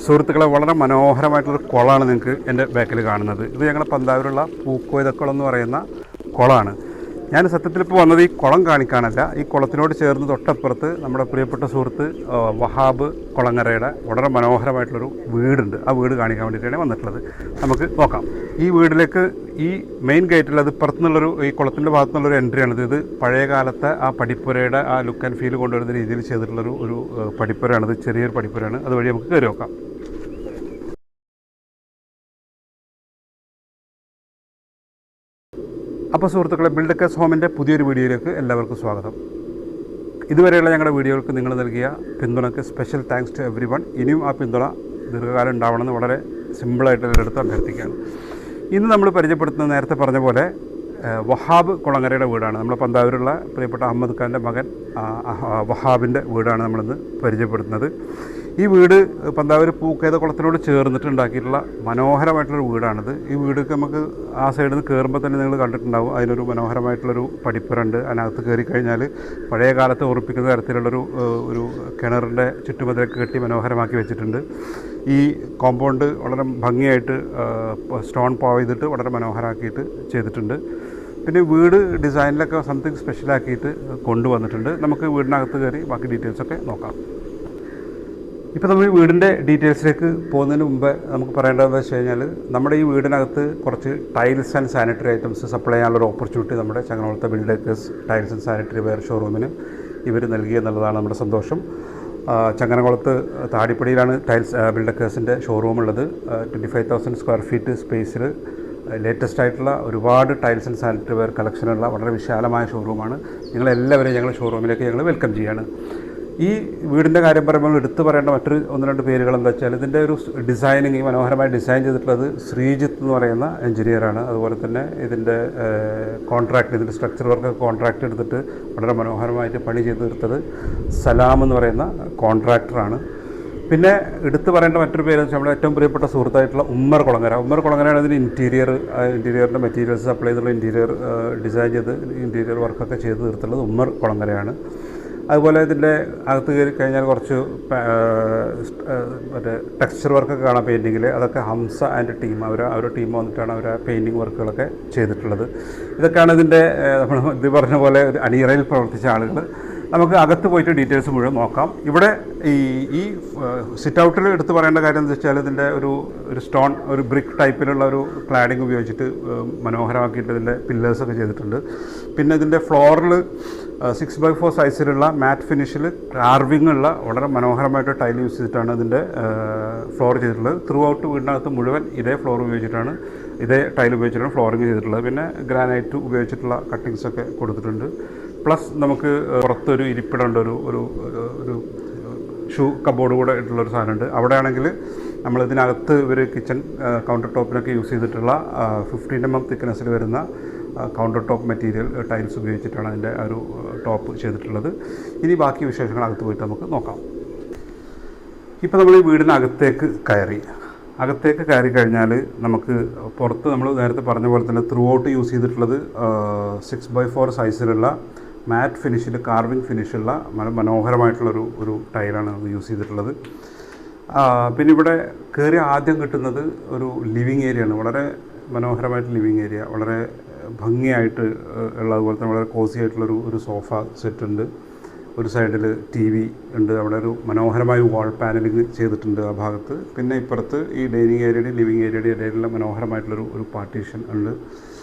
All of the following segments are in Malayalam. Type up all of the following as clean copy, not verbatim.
സുഹൃത്തുക്കളെ, വളരെ മനോഹരമായിട്ടുള്ളൊരു കുളമാണ് നിങ്ങൾക്ക് എൻ്റെ ബാക്കിൽ കാണുന്നത്. ഇത് ഞങ്ങളുടെ പന്താവൂരുള്ള പൂക്കോയതക്കുളം എന്ന് പറയുന്ന കുളമാണ്. ഞാൻ സത്യത്തിൽ ഇപ്പോൾ വന്നത് ഈ കുളം കാണിക്കാനല്ല. ഈ കുളത്തിനോട് ചേർന്ന് തൊട്ടപ്പുറത്ത് നമ്മുടെ പ്രിയപ്പെട്ട സുഹൃത്ത് വഹാബ് കുളങ്ങരയുടെ വളരെ മനോഹരമായിട്ടുള്ളൊരു വീടുണ്ട്. ആ വീട് കാണിക്കാൻ വേണ്ടിയിട്ടാണ് വന്നിട്ടുള്ളത്. നമുക്ക് നോക്കാം. ഈ വീട്ടിലേക്ക് ഈ മെയിൻ ഗേറ്റിൽ അത് പുറത്തുനിന്നുള്ളൊരു ഈ കുളത്തിൻ്റെ ഭാഗത്തു നിന്നുള്ളൊരു എൻട്രിയാണിത്. ഇത് പഴയ കാലത്തെ ആ പടിപ്പുരയുടെ ആ ലുക്ക് ആൻഡ് ഫീൽ കൊണ്ടുവരുന്ന രീതിയിൽ ചെയ്തിട്ടുള്ളൊരു പടിപ്പുരയാണിത്. ചെറിയൊരു പടിപ്പുരയാണ്. അതുവഴി നമുക്ക് കയറി നോക്കാം. അപ്പോൾ സുഹൃത്തുക്കളെ, ബിൽഡക്കേഴ്സ് ഹോമിൻ്റെ പുതിയൊരു വീഡിയോയിലേക്ക് എല്ലാവർക്കും സ്വാഗതം. ഇതുവരെയുള്ള ഞങ്ങളുടെ വീഡിയോകൾക്ക് നിങ്ങൾ നൽകിയ പിന്തുണയ്ക്ക് special thanks to everyone. ഇനിയും ആ പിന്തുണ ദീർഘകാലം ഉണ്ടാവണമെന്ന് വളരെ സിമ്പിളായിട്ട് എല്ലായിടത്തും അഭ്യർത്ഥിക്കുകയാണ്. ഇന്ന് നമ്മൾ പരിചയപ്പെടുത്തുന്ന നേരത്തെ പറഞ്ഞ പോലെ വഹാബ് കുളങ്ങരയുടെ വീടാണ്. നമ്മുടെ പന്താവൂരുള്ള പ്രിയപ്പെട്ട അഹമ്മദ് ഖാൻ്റെ മകൻ വഹാബിൻ്റെ വീടാണ് നമ്മളിന്ന് പരിചയപ്പെടുത്തുന്നത്. ഈ വീട് പന്താവൂർ പൂക്കേത കുളത്തിനോട് ചേർന്നിട്ട് ഉണ്ടാക്കിയിട്ടുള്ള മനോഹരമായിട്ടുള്ളൊരു വീടാണിത്. ഈ വീടൊക്കെ നമുക്ക് ആ സൈഡിൽ നിന്ന് കയറുമ്പോൾ തന്നെ നിങ്ങൾ കണ്ടിട്ടുണ്ടാവും. അതിനൊരു മനോഹരമായിട്ടുള്ളൊരു പടിപ്പുരണ്ട്. അതിനകത്ത് കയറി കഴിഞ്ഞാൽ പഴയ കാലത്ത് ഉറപ്പിക്കുന്ന തരത്തിലുള്ളൊരു കിണറിൻ്റെ ചുറ്റുമതിലൊക്കെ കെട്ടി മനോഹരമാക്കി വെച്ചിട്ടുണ്ട്. ഈ കോമ്പൗണ്ട് വളരെ ഭംഗിയായിട്ട് സ്റ്റോൺ പാവ് ചെയ്തിട്ട് വളരെ മനോഹരമാക്കിയിട്ട് ചെയ്തിട്ടുണ്ട്. പിന്നെ വീട് ഡിസൈനിലൊക്കെ സംതിങ് സ്പെഷ്യലാക്കിയിട്ട് കൊണ്ടുവന്നിട്ടുണ്ട്. നമുക്ക് വീടിനകത്ത് കയറി ബാക്കി ഡീറ്റെയിൽസൊക്കെ നോക്കാം. ഇപ്പോൾ നമ്മൾ ഈ വീടിൻ്റെ ഡീറ്റെയിൽസിലേക്ക് പോകുന്നതിന് മുമ്പ് നമുക്ക് പറയേണ്ടതെന്ന് വെച്ച് കഴിഞ്ഞാൽ, നമ്മുടെ ഈ വീടിനകത്ത് കുറച്ച് tiles and sanitary items supply ചെയ്യാനുള്ളൊരു ഓപ്പർച്യൂണിറ്റി നമ്മുടെ ചങ്ങനാകുളത്തെ builders tiles and sanitary ware ഷോറൂമിന് ഇവർ നൽകി എന്നുള്ളതാണ് നമ്മുടെ സന്തോഷം. ചങ്ങനാകുളത്ത് താടിപ്പടിയിലാണ് ബിൽഡേഴ്സിൻ്റെ ഷോറൂം ഉള്ളത്. 25,000 സ്ക്വയർ ഫീറ്റ് സ്പേസിൽ ലേറ്റസ്റ്റ് ആയിട്ടുള്ള ഒരുപാട് ടൈൽസ് ആൻഡ് സാനിറ്ററി വെയർ കളക്ഷനുള്ള വളരെ വിശാലമായ ഷോറൂമാണ്. നിങ്ങളെല്ലാവരെയും ഞങ്ങൾ ഷോറൂമിലേക്ക് ഞങ്ങൾ വെൽക്കം ചെയ്യുകയാണ്. ഈ വീടിൻ്റെ കാര്യം പറയുമ്പോൾ എടുത്തു പറയേണ്ട മറ്റൊരു 1-2 പേരുകൾ എന്താ വെച്ചാൽ, ഇതിൻ്റെ ഒരു ഡിസൈനിങ്, ഈ മനോഹരമായി ഡിസൈൻ ചെയ്തിട്ടുള്ളത് ശ്രീജിത്ത് എന്ന് പറയുന്ന എഞ്ചിനീയറാണ്. അതുപോലെ തന്നെ ഇതിൻ്റെ ഇതിൻ്റെ സ്ട്രക്ചർ വർക്ക് കോൺട്രാക്റ്റ് എടുത്തിട്ട് വളരെ മനോഹരമായിട്ട് പണി ചെയ്ത് തീർത്തത് സലാം എന്ന് പറയുന്ന കോൺട്രാക്ടറാണ്. പിന്നെ എടുത്തു പറയേണ്ട മറ്റൊരു പേര് വെച്ചാൽ നമ്മുടെ ഏറ്റവും പ്രിയപ്പെട്ട സുഹൃത്തായിട്ടുള്ള ഉമ്മർ കുളങ്ങരയാണ് ഇതിന് ഇൻറ്റീരിയറിൻ്റെ മെറ്റീരിയൽസ് സപ്ലൈ ചെയ്തുള്ള ഇൻറ്റീരിയർ ഡിസൈൻ ചെയ്ത് ഇൻറ്റീരിയർ വർക്കൊക്കെ ചെയ്ത് തീർത്തുള്ളത് ഉമ്മർ കുളങ്ങരയാണ്. അതുപോലെ ഇതിൻ്റെ അകത്ത് കയറി കഴിഞ്ഞാൽ കുറച്ച് മറ്റേ ടെക്സ്ചർ വർക്കൊക്കെ കാണാം പെയിൻറ്റിങ്ങിൽ. അതൊക്കെ ഹംസ ആൻഡ് ടീം അവരുടെ ടീം വന്നിട്ടാണ് അവർ പെയിൻറ്റിങ് വർക്കുകളൊക്കെ ചെയ്തിട്ടുള്ളത്. ഇതൊക്കെയാണ് ഇതിൻ്റെ നമ്മൾ ഇത് പറഞ്ഞ പോലെ ഒരു അണിയറയിൽ പ്രവർത്തിച്ച ആളുകൾ. നമുക്ക് അകത്ത് പോയിട്ട് ഡീറ്റെയിൽസ് മുഴുവൻ നോക്കാം. ഇവിടെ ഈ സിറ്റ് ഔട്ടിൽ എടുത്ത് പറയേണ്ട കാര്യം എന്ന് വെച്ചാൽ, ഇതിൻ്റെ ഒരു സ്റ്റോൺ ഒരു ബ്രിക്ക് ടൈപ്പിലുള്ള ഒരു ക്ലാഡിങ് ഉപയോഗിച്ചിട്ട് മനോഹരമാക്കിയിട്ട് ഇതിൻ്റെ പില്ലേഴ്സൊക്കെ ചെയ്തിട്ടുണ്ട്. പിന്നെ ഇതിൻ്റെ ഫ്ലോറിൽ 6x4 സൈസിലുള്ള മാറ്റ് ഫിനിഷിൽ കാർവിംഗ് ഉള്ള വളരെ മനോഹരമായിട്ട് ടൈൽ യൂസ് ചെയ്തിട്ടാണ് ഇതിൻ്റെ ഫ്ലോർ ചെയ്തിട്ടുള്ളത്. ത്രൂ ഔട്ട് വീടിനകത്ത് മുഴുവൻ ഇതേ ഫ്ലോർ ഉപയോഗിച്ചിട്ടാണ്, ഇതേ ടൈൽ ഉപയോഗിച്ചിട്ടാണ് ഫ്ലോറിങ് ചെയ്തിട്ടുള്ളത്. പിന്നെ ഗ്രാനൈറ്റ് ഉപയോഗിച്ചിട്ടുള്ള കട്ടിങ്സൊക്കെ കൊടുത്തിട്ടുണ്ട്. പ്ലസ് നമുക്ക് പുറത്തൊരു ഇരിപ്പിടമുണ്ട്, ഒരു ഷൂ കബോർഡ് കൂടെ ഇട്ടുള്ളൊരു സാധനമുണ്ട്. അവിടെയാണെങ്കിൽ നമ്മളിതിനകത്ത് ഇവർ കിച്ചൺ കൗണ്ടർ ടോപ്പിനൊക്കെ യൂസ് ചെയ്തിട്ടുള്ള 15 mm തിക്നെസ്സിൽ വരുന്ന കൗണ്ടർ ടോപ്പ് മെറ്റീരിയൽ ടൈൽസ് ഉപയോഗിച്ചിട്ടാണ് അതിൻ്റെ ഒരു ടോപ്പ് ചെയ്തിട്ടുള്ളത്. ഇനി ബാക്കി വിശേഷങ്ങൾ അകത്ത് പോയിട്ട് നമുക്ക് നോക്കാം. ഇപ്പോൾ നമ്മൾ ഈ വീടിനകത്തേക്ക് കയറി കഴിഞ്ഞാൽ നമുക്ക് പുറത്ത് നമ്മൾ നേരത്തെ പറഞ്ഞ പോലെ തന്നെ ത്രൂ ഔട്ട് യൂസ് ചെയ്തിട്ടുള്ളത് 6x4 സൈസിലുള്ള മാറ്റ് ഫിനിഷിൽ കാർവിംഗ് ഫിനിഷുള്ള മനോഹരമായിട്ടുള്ളൊരു ടൈലാണ് യൂസ് ചെയ്തിട്ടുള്ളത്. പിന്നെ ഇവിടെ കയറി ആദ്യം കിട്ടുന്നത് ഒരു ലിവിങ് ഏരിയയാണ്. വളരെ മനോഹരമായിട്ട് ലിവിങ് ഏരിയ, വളരെ ഭംഗിയായിട്ട് ഉള്ളതുപോലെ തന്നെ വളരെ കോസി ആയിട്ടുള്ളൊരു സോഫ സെറ്റ് ഉണ്ട്. ഒരു സൈഡിൽ TV ഉണ്ട്. അവിടെ ഒരു മനോഹരമായ വാൾ പാനലിങ് ചെയ്തിട്ടുണ്ട് ആ ഭാഗത്ത്. പിന്നെ ഇപ്പുറത്ത് ഈ ഡൈനിങ് ഏരിയയുടെയും ലിവിങ് ഏരിയയുടെയും ഇടയിലുള്ള മനോഹരമായിട്ടുള്ളൊരു പാർട്ടീഷൻ ഉണ്ട്.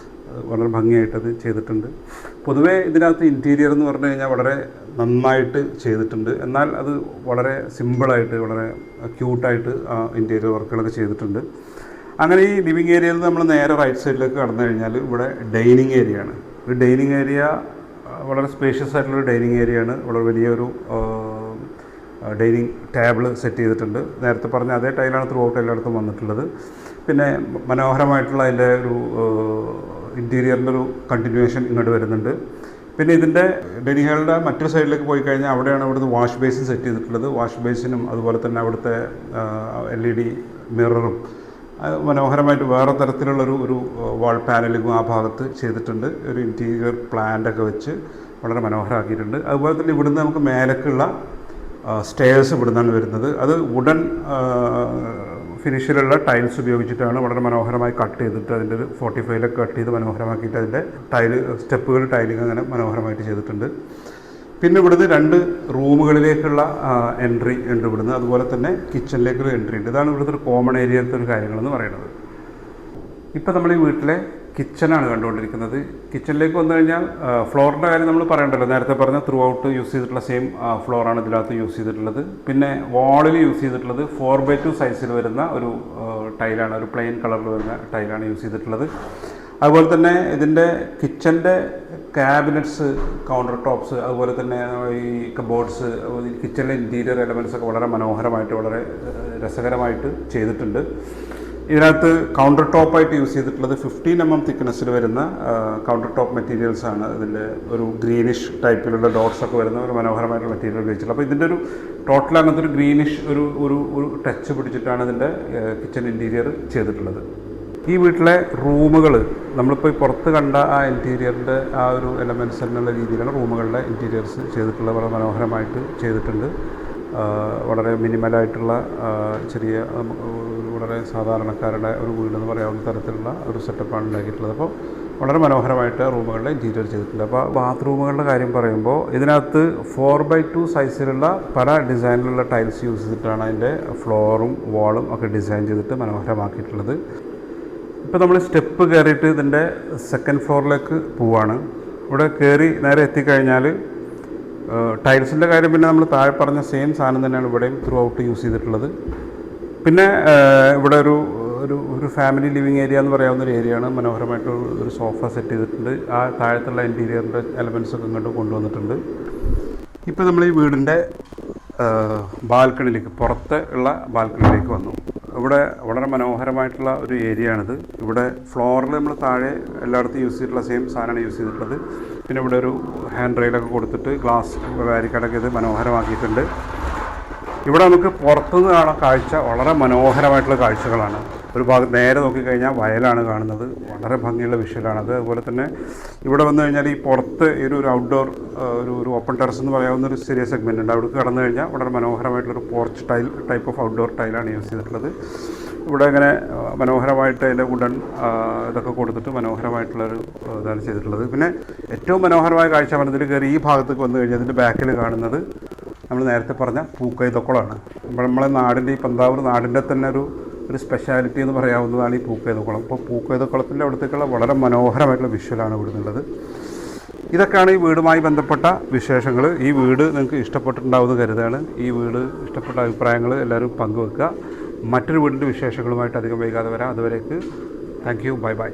വളരെ ഭംഗിയായിട്ടത് ചെയ്തിട്ടുണ്ട്. പൊതുവേ ഇതിനകത്ത് ഇൻറ്റീരിയർ എന്ന് പറഞ്ഞു കഴിഞ്ഞാൽ വളരെ നന്നായിട്ട് ചെയ്തിട്ടുണ്ട്. എന്നാൽ അത് വളരെ സിമ്പിളായിട്ട് വളരെ ക്യൂട്ടായിട്ട് ഇൻറ്റീരിയർ വർക്കുകളൊക്കെ ചെയ്തിട്ടുണ്ട്. അങ്ങനെ ഈ ലിവിങ് ഏരിയയിൽ നിന്ന് നമ്മൾ നേരെ റൈറ്റ് സൈഡിലേക്ക് കടന്നു കഴിഞ്ഞാൽ ഇവിടെ ഡൈനിങ് ഏരിയയാണ്. ഒരു ഡൈനിങ് ഏരിയ വളരെ സ്പേഷ്യസ് ആയിട്ടുള്ളൊരു ഡൈനിങ് ഏരിയയാണ്. വളരെ വലിയൊരു ഡൈനിങ് ടേബിൾ സെറ്റ് ചെയ്തിട്ടുണ്ട്. നേരത്തെ പറഞ്ഞ അതേ ടൈലാണ് ത്രൂ ഔട്ട് എല്ലായിടത്തും വന്നിട്ടുള്ളത്. പിന്നെ മനോഹരമായിട്ടുള്ള അതിൻ്റെ ഒരു ഇൻറ്റീരിയറിൻ്റെ ഒരു കണ്ടിന്യൂവേഷൻ ഇങ്ങോട്ട് വരുന്നുണ്ട്. പിന്നെ ഇതിൻ്റെ ഡൈനിങ് ഹാളിൻ്റെ മറ്റൊരു സൈഡിലേക്ക് പോയി കഴിഞ്ഞാൽ അവിടെയാണ് ഇവിടുത്തെ വാഷ് ബേസിൻ സെറ്റ് ചെയ്തിട്ടുള്ളത്. വാഷ് ബേസിനും അതുപോലെ തന്നെ അവിടുത്തെ LED മിററും മനോഹരമായിട്ട് വേറെ തരത്തിലുള്ളൊരു വാൾ പാനലിങ്ങും ആ ഭാഗത്ത് ചെയ്തിട്ടുണ്ട്. ഒരു ഇൻറ്റീരിയർ പ്ലാന്റൊക്കെ വെച്ച് വളരെ മനോഹരമാക്കിയിട്ടുണ്ട്. അതുപോലെ തന്നെ ഇവിടുന്ന് നമുക്ക് മേലേക്കുള്ള സ്റ്റെയർസ് ഇവിടുന്നാണ് വരുന്നത്. അത് വുഡൻ ഫിനിഷിലുള്ള ടൈൽസ് ഉപയോഗിച്ചിട്ടാണ് വളരെ മനോഹരമായി കട്ട് ചെയ്തിട്ട് അതിൻ്റെ ഒരു 45 കട്ട് ചെയ്ത് മനോഹരമാക്കിയിട്ട് അതിൻ്റെ സ്റ്റെപ്പുകൾ ടൈലിങ് അങ്ങനെ മനോഹരമായിട്ട് ചെയ്തിട്ടുണ്ട്. പിന്നെ ഇവിടുന്ന് 2 റൂമുകളിലേക്കുള്ള എൻട്രി ഉണ്ട് ഇവിടുന്ന്, അതുപോലെ തന്നെ കിച്ചണിലേക്കൊരു എൻട്രി ഉണ്ട്. ഇതാണ് ഇവിടുത്തെ ഒരു കോമൺ ഏരിയയിലത്തെ ഒരു കാര്യങ്ങളെന്ന് പറയുന്നത്. ഇപ്പോൾ നമ്മൾ ഈ വീട്ടിലെ കിച്ചണാണ് കണ്ടുകൊണ്ടിരിക്കുന്നത്. കിച്ചണിലേക്ക് വന്നു കഴിഞ്ഞാൽ ഫ്ലോറിൻ്റെ കാര്യം നമ്മൾ പറയണ്ടല്ലോ, നേരത്തെ പറഞ്ഞ ത്രൂ ഔട്ട് യൂസ് ചെയ്തിട്ടുള്ള സെയിം ഫ്ലോറാണ് ഇതിനകത്ത് യൂസ് ചെയ്തിട്ടുള്ളത്. പിന്നെ വാളിൽ യൂസ് ചെയ്തിട്ടുള്ളത് 4x2 സൈസിൽ വരുന്ന ഒരു ടൈലാണ്, ഒരു പ്ലെയിൻ കളറിൽ വരുന്ന ടൈലാണ് യൂസ് ചെയ്തിട്ടുള്ളത്. അതുപോലെ തന്നെ ഇതിൻ്റെ കിച്ചൻ്റെ ക്യാബിനറ്റ്സ്, കൗണ്ടർ ടോപ്സ്, അതുപോലെ തന്നെ ഈ കബോർഡ്സ്, കിച്ചണിലെ ഇൻറ്റീരിയർ എലമെൻറ്റ്സ് ഒക്കെ വളരെ മനോഹരമായിട്ട് വളരെ രസകരമായിട്ട് ചെയ്തിട്ടുണ്ട്. ഇതിനകത്ത് കൗണ്ടർ ടോപ്പായിട്ട് യൂസ് ചെയ്തിട്ടുള്ളത് 15 mm തിക്നെസ്സിൽ വരുന്ന കൗണ്ടർ ടോപ്പ് മെറ്റീരിയൽസാണ്. ഇതിൻ്റെ ഒരു ഗ്രീനിഷ് ടൈപ്പിലുള്ള ഡോട്ട്സൊക്കെ വരുന്ന ഒരു മനോഹരമായിട്ടുള്ള മെറ്റീരിയൽ ഉപയോഗിച്ചിട്ടുള്ളത്. അപ്പോൾ ഇതിൻ്റെ ഒരു ടോട്ടൽ അങ്ങനത്തെ ഒരു ഗ്രീനിഷ് ഒരു ടച്ച് പിടിച്ചിട്ടാണ് ഇതിൻ്റെ കിച്ചൺ ഇൻറ്റീരിയർ ചെയ്തിട്ടുള്ളത്. ഈ വീട്ടിലെ റൂമുകൾ നമ്മളിപ്പോൾ ഈ പുറത്ത് കണ്ട ആ ഇൻറ്റീരിയറിൻ്റെ ആ ഒരു എലമെൻറ്റ്സ് എന്നുള്ള രീതിയിലാണ് റൂമുകളുടെ ഇൻറ്റീരിയേഴ്സ് ചെയ്തിട്ടുള്ളത്. വളരെ മനോഹരമായിട്ട് ചെയ്തിട്ടുണ്ട്. വളരെ മിനിമലായിട്ടുള്ള ചെറിയ വളരെ സാധാരണക്കാരുടെ ഒരു വീടെന്ന് പറയാവുന്ന തരത്തിലുള്ള ഒരു സെറ്റപ്പാണ് ഉണ്ടാക്കിയിട്ടുള്ളത്. അപ്പോൾ വളരെ മനോഹരമായിട്ട് റൂമുകളുടെ ഇൻറ്റീരിയർ ചെയ്തിട്ടുണ്ട്. അപ്പോൾ ബാത്റൂമുകളുടെ കാര്യം പറയുമ്പോൾ ഇതിനകത്ത് 4x2 സൈസിലുള്ള പല ഡിസൈനിലുള്ള ടൈൽസ് യൂസ് ചെയ്തിട്ടാണ് അതിൻ്റെ ഫ്ലോറും വാളും ഒക്കെ ഡിസൈൻ ചെയ്തിട്ട് മനോഹരമാക്കിയിട്ടുള്ളത്. ഇപ്പോൾ നമ്മൾ സ്റ്റെപ്പ് കയറിയിട്ട് ഇതിൻ്റെ 2nd ഫ്ലോറിലേക്ക് പോവുകയാണ്. ഇവിടെ കയറി നേരെ എത്തിക്കഴിഞ്ഞാൽ ടൈൽസിൻ്റെ കാര്യം പിന്നെ നമ്മൾ താഴെ പറഞ്ഞ സെയിം സാധനം തന്നെയാണ് ഇവിടെയും ത്രൂ ഔട്ട് യൂസ് ചെയ്തിട്ടുള്ളത്. പിന്നെ ഇവിടെ ഒരു ഫാമിലി ലിവിങ് ഏരിയ എന്ന് പറയാവുന്ന ഒരു ഏരിയയാണ്. മനോഹരമായിട്ട് ഒരു സോഫ സെറ്റ് ചെയ്തിട്ടുണ്ട്. ആ താഴത്തുള്ള ഇൻറ്റീരിയറിൻ്റെ എലമെൻറ്റ്സൊക്കെ ഇങ്ങോട്ട് കൊണ്ടുവന്നിട്ടുണ്ട്. ഇപ്പോൾ നമ്മൾ ഈ വീടിൻ്റെ ബാൽക്കണിയിലേക്ക്, പുറത്ത് ഉള്ള ബാൽക്കണിയിലേക്ക് വന്നു. ഇവിടെ വളരെ മനോഹരമായിട്ടുള്ള ഒരു ഏരിയ ആണിത്. ഇവിടെ ഫ്ലോറിൽ നമ്മൾ താഴെ എല്ലായിടത്തും യൂസ് ചെയ്തിട്ടുള്ള സെയിം സാധനമാണ് യൂസ് ചെയ്തിട്ടുള്ളത്. പിന്നെ ഇവിടെ ഒരു ഹാൻഡ് റെയിലൊക്കെ കൊടുത്തിട്ട് ഗ്ലാസ് വാരിക്കടൊക്കെ ഇത് മനോഹരമാക്കിയിട്ടുണ്ട്. ഇവിടെ നമുക്ക് പുറത്തുനിന്ന് കാണാൻ കാഴ്ച വളരെ മനോഹരമായിട്ടുള്ള കാഴ്ചകളാണ്. ഒരു ഭാഗം നേരെ നോക്കിക്കഴിഞ്ഞാൽ വയലാണ് കാണുന്നത്. വളരെ ഭംഗിയുള്ള വിഷ്വലാണത്. അതുപോലെ തന്നെ ഇവിടെ വന്നു കഴിഞ്ഞാൽ ഈ പുറത്ത് ഒരു ഔട്ട്ഡോർ ഒരു ഓപ്പൺ ടെറസ് എന്ന് പറയാവുന്ന ഒരു ചെറിയ സെഗ്മെൻ്റ് ഉണ്ട്. അവിടെ കടന്നു കഴിഞ്ഞാൽ വളരെ മനോഹരമായിട്ടുള്ളൊരു പോർച്ച് ടൈപ്പ് ഓഫ് ഔട്ട്ഡോർ ടൈലാണ് യൂസ് ചെയ്തിട്ടുള്ളത്. ഇവിടെ ഇങ്ങനെ മനോഹരമായിട്ട് അതിൻ്റെ വുഡൻ ഇതൊക്കെ കൊടുത്തിട്ട് മനോഹരമായിട്ടുള്ളൊരു ഇതാണ് ചെയ്തിട്ടുള്ളത്. പിന്നെ ഏറ്റവും മനോഹരമായ കാഴ്ച വനത്തിൽ കയറി ഈ ഭാഗത്തേക്ക് വന്നു കഴിഞ്ഞാൽ അതിൻ്റെ ബാക്കിൽ കാണുന്നത് നമ്മൾ നേരത്തെ പറഞ്ഞ പൂക്കൈതക്കുളമാണ്. നമ്മളെ നാടിൻ്റെ ഈ പന്താവൂർ നാടിൻ്റെ തന്നെ ഒരു സ്പെഷ്യാലിറ്റി എന്ന് പറയാവുന്നതാണ് ഈ പൂക്കൈതക്കുളം. അപ്പോൾ പൂക്കൈതക്കുളത്തിൻ്റെ അവിടത്തേക്കുള്ള വളരെ മനോഹരമായിട്ടുള്ള വിഷ്വലാണ് ഇവിടെ നിന്നുള്ളത്. ഇതൊക്കെയാണ് ഈ വീടുമായി ബന്ധപ്പെട്ട വിശേഷങ്ങൾ. ഈ വീട് നിങ്ങൾക്ക് ഇഷ്ടപ്പെട്ടിട്ടുണ്ടാവുമെന്ന് കരുതാണ്. ഈ വീട് ഇഷ്ടപ്പെട്ട അഭിപ്രായങ്ങൾ എല്ലാവരും പങ്കുവെക്കുക. മറ്റൊരു വീടിൻ്റെ വിശേഷങ്ങളുമായിട്ട് അധികം വൈകാതെ വരാം. അതുവരേക്ക് താങ്ക് യു, ബൈ ബൈ.